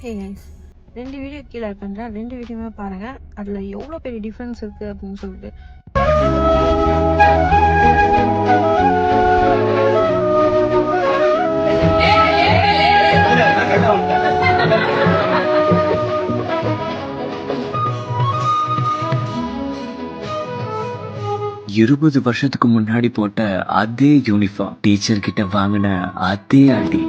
Hey guys, 2 video கீழே பண்ணுறேன். 2 வீடியோவுமே பாருங்கள். அதில் எவ்வளோ பெரிய டிஃப்ரென்ஸ் இருக்குது அப்படின்னு சொல்லிட்டு. இருபது வருஷத்துக்கு முன்னாடி போட்ட அதே யூனிஃபார்ம், டீச்சர் கிட்ட வாங்கின அதே அடி.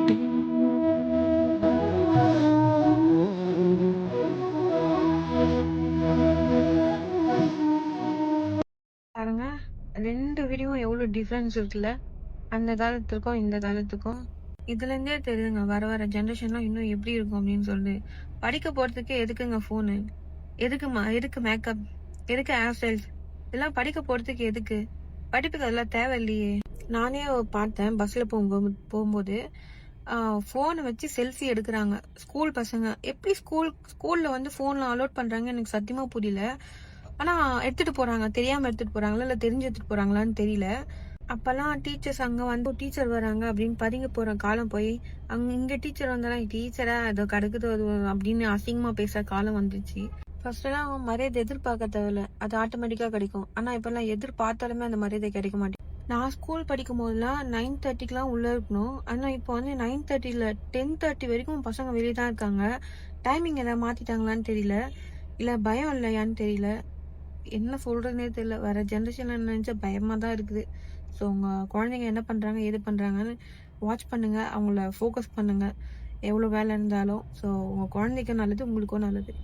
பாருங்க, 2 வீடியோவும் எவ்வளோ டிஃப்ரென்ஸ் இருக்குல்ல, அந்த காலத்துக்கும் இந்த காலத்துக்கும். இதுலேருந்தே தெரியுதுங்க வர வர ஜென்ரேஷன்லாம் இன்னும் எப்படி இருக்கும் அப்படின்னு சொல்லிட்டு. படிக்க போகிறதுக்கு எதுக்குங்க ஃபோனு, எதுக்கு மேக்கப், எதுக்கு ஹேர் ஸ்டைல்ஸ், இதெல்லாம் படிக்க போகிறதுக்கு எதுக்கு? படிப்புக்கு அதெல்லாம் தேவை இல்லையே. நானே பார்த்தேன் பஸ்ஸில் போகும்போது ஃபோனை வச்சு செல்ஃபி எடுக்கிறாங்க ஸ்கூல் பசங்க. எப்படி ஸ்கூலில் வந்து ஃபோனில் அலோட் பண்ணுறாங்க எனக்கு சத்தியமாக புரியல. ஆனால் எடுத்துகிட்டு போகிறாங்க, தெரியாமல் எடுத்துகிட்டு போகிறாங்களா இல்லை தெரிஞ்சு எடுத்துகிட்டு போகிறாங்களான்னு தெரியல. அப்போல்லாம் டீச்சர்ஸ் அங்கே வந்து டீச்சர் வராங்க அப்படின்னு பதுங்க போகிற காலம் போய் இங்கே டீச்சர் வந்தாலும் டீச்சரா அதை கிடக்குது அது அப்படின்னு அசிங்கமாக பேசுகிற காலம் வந்துச்சு. ஃபர்ஸ்ட்லாம் மரியாதை எதிர்பார்க்க தேவையில்ல, அது ஆட்டோமேட்டிக்காக கிடைக்கும். ஆனால் இப்போல்லாம் எதிர்பார்த்தாலுமே அந்த மரியாதை கிடைக்க மாட்டேங்குது. நான் ஸ்கூல் படிக்கும் போதெல்லாம் 9:30க்குலாம் உள்ளே இருக்கணும். ஆனால் இப்போ வந்து 9:30 10:30 வரைக்கும் பசங்க வெளியே தான் இருக்காங்க. டைமிங் எதாவது மாற்றிட்டாங்களான்னு தெரியல, இல்லை பயம் இல்லையான்னு தெரியல. என்ன சொல்கிறதுனே தெரியல. வர ஜென்ரேஷனில் நினச்சா பயமாக தான் இருக்குது. ஸோ உங்கள் குழந்தைங்க என்ன பண்ணுறாங்க ஏது பண்ணுறாங்கன்னு வாட்ச் பண்ணுங்கள், அவங்கள ஃபோக்கஸ் பண்ணுங்கள் எவ்வளோ வேலை இருந்தாலும். ஸோ உங்கள் குழந்தைக்கும் நல்லது, உங்களுக்கும் நல்லது.